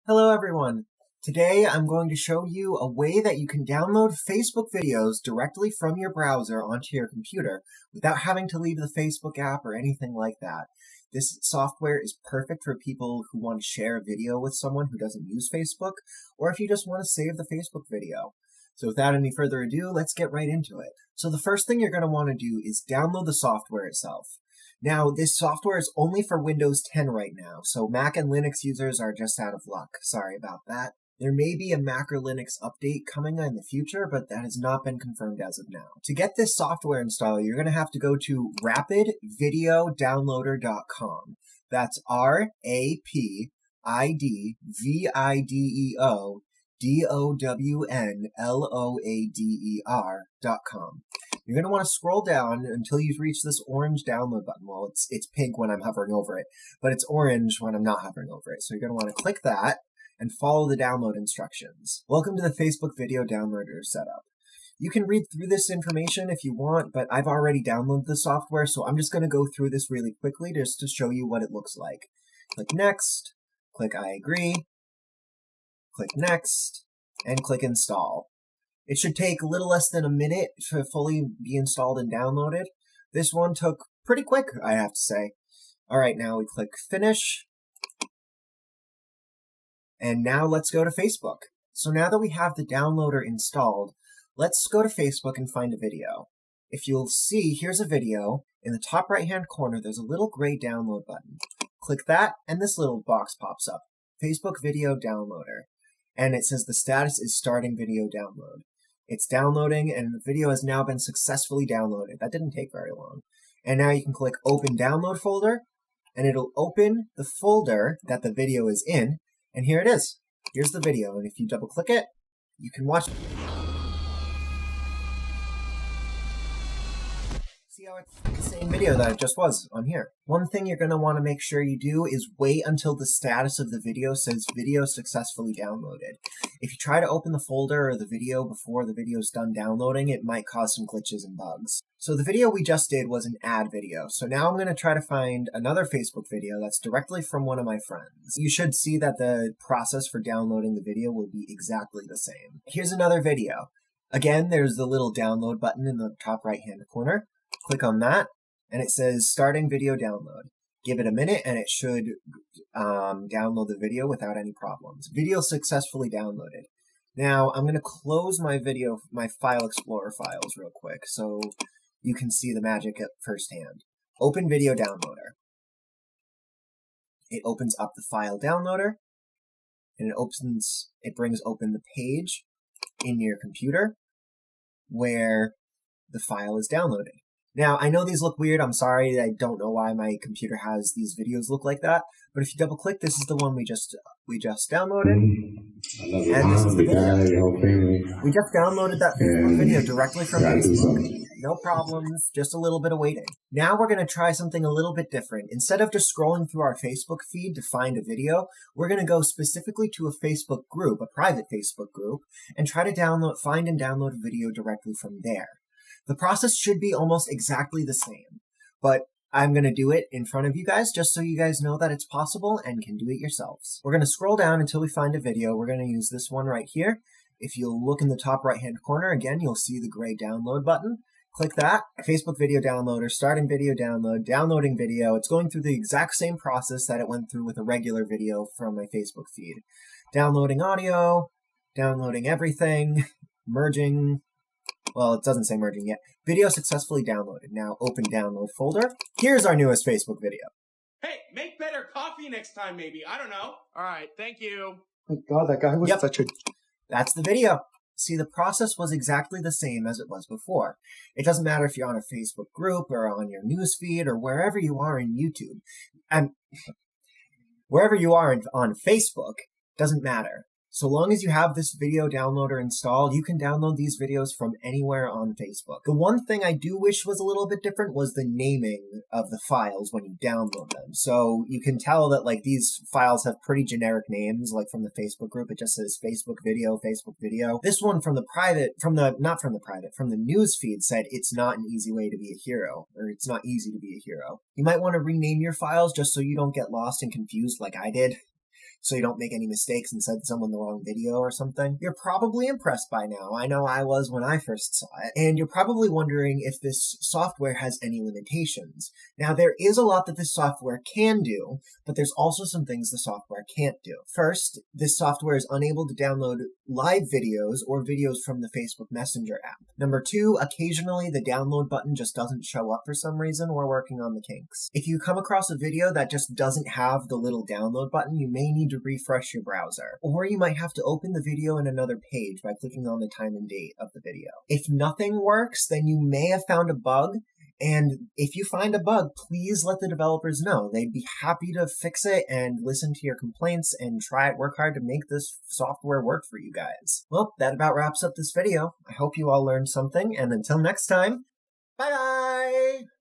Hello everyone! Today I'm going to show you a way that you can download Facebook videos directly from your browser onto your computer without having to leave the Facebook app or anything like that. This software is perfect for people who want to share a video with someone who doesn't use Facebook, or if you just want to save the Facebook video. So without any further ado, let's get right into it. So the first thing you're going to want to do is download the software itself. Now, this software is only for Windows 10 right now, so Mac and Linux users are just out of luck. Sorry about that. There may be a Mac or Linux update coming in the future, but that has not been confirmed as of now. To get this software installed, you're going to have to go to rapidvideodownloader.com. That's rapidvideodownloader.com. You're going to want to scroll down until you reach this orange download button. Well, it's pink when I'm hovering over it, but it's orange when I'm not hovering over it. So you're going to want to click that and follow the download instructions. Welcome to the Facebook Video Downloader setup. You can read through this information if you want, but I've already downloaded the software, so I'm just going to go through this really quickly just to show you what it looks like. Click Next, click I agree, click Next, and click Install. It should take a little less than a minute to fully be installed and downloaded. This one took pretty quick, I have to say. All right, now we click Finish. And now let's go to Facebook. So now that we have the downloader installed, let's go to Facebook and find a video. If you'll see, here's a video. In the top right-hand corner, there's a little gray download button. Click that, and this little box pops up. Facebook Video Downloader. And it says the status is starting video download. It's downloading, and the video has now been successfully downloaded. That didn't take very long. And now you can click Open Download Folder, and it'll open the folder that the video is in, and here it is. Here's the video, and if you double-click it, you can watch it. See how it's the same video that it just was on here. One thing you're going to want to make sure you do is wait until the status of the video says video successfully downloaded. If you try to open the folder or the video before the video is done downloading, it might cause some glitches and bugs. So the video we just did was an ad video. So now I'm going to try to find another Facebook video that's directly from one of my friends. You should see that the process for downloading the video will be exactly the same. Here's another video. Again, there's the little download button in the top right-hand corner. Click on that, and it says starting video download. Give it a minute, and it should download the video without any problems. Video successfully downloaded. Now, I'm going to close my File Explorer files real quick, so you can see the magic at firsthand. Open Video Downloader. It opens up the file downloader, and it brings open the page in your computer where the file is downloaded. Now, I know these look weird. I'm sorry. I don't know why my computer has these videos look like that. But if you double click, this is the one we just downloaded. And this is the video. We just downloaded that Facebook video directly from Facebook. No problems, just a little bit of waiting. Now we're going to try something a little bit different. Instead of just scrolling through our Facebook feed to find a video, we're going to go specifically to a Facebook group, a private Facebook group, and try to find and download a video directly from there. The process should be almost exactly the same, but I'm going to do it in front of you guys just so you guys know that it's possible and can do it yourselves. We're going to scroll down until we find a video. We're going to use this one right here. If you'll look in the top right-hand corner, again, you'll see the gray download button. Click that. Facebook Video Downloader, starting video download, downloading video. It's going through the exact same process that it went through with a regular video from my Facebook feed. Downloading audio, downloading everything, merging. Well, it doesn't say merging yet. Video successfully downloaded. Now open download folder. Here's our newest Facebook video. Hey, make better coffee next time, maybe. I don't know. All right, thank you. Oh God, that guy was such a... That's the video. See, the process was exactly the same as it was before. It doesn't matter if you're on a Facebook group or on your newsfeed or wherever you are in YouTube. And wherever you are on Facebook, doesn't matter. So long as you have this video downloader installed, you can download these videos from anywhere on Facebook. The one thing I do wish was a little bit different was the naming of the files when you download them. So you can tell that like these files have pretty generic names, like from the Facebook group, it just says Facebook video, Facebook video. This one from the news feed said it's not an easy way to be a hero, or it's not easy to be a hero. You might want to rename your files just so you don't get lost and confused like I did. so you don't make any mistakes and send someone the wrong video or something. You're probably impressed by now. I know I was when I first saw it. And you're probably wondering if this software has any limitations. Now, there is a lot that this software can do, but there's also some things the software can't do. First, this software is unable to download live videos or videos from the Facebook Messenger app. Number 2, occasionally the download button just doesn't show up for some reason. We're working on the kinks. If you come across a video that just doesn't have the little download button, you may need to refresh your browser. Or you might have to open the video in another page by clicking on the time and date of the video. If nothing works, then you may have found a bug. And if you find a bug, please let the developers know. They'd be happy to fix it and listen to your complaints and work hard to make this software work for you guys. Well, that about wraps up this video. I hope you all learned something, and until next time, bye-bye!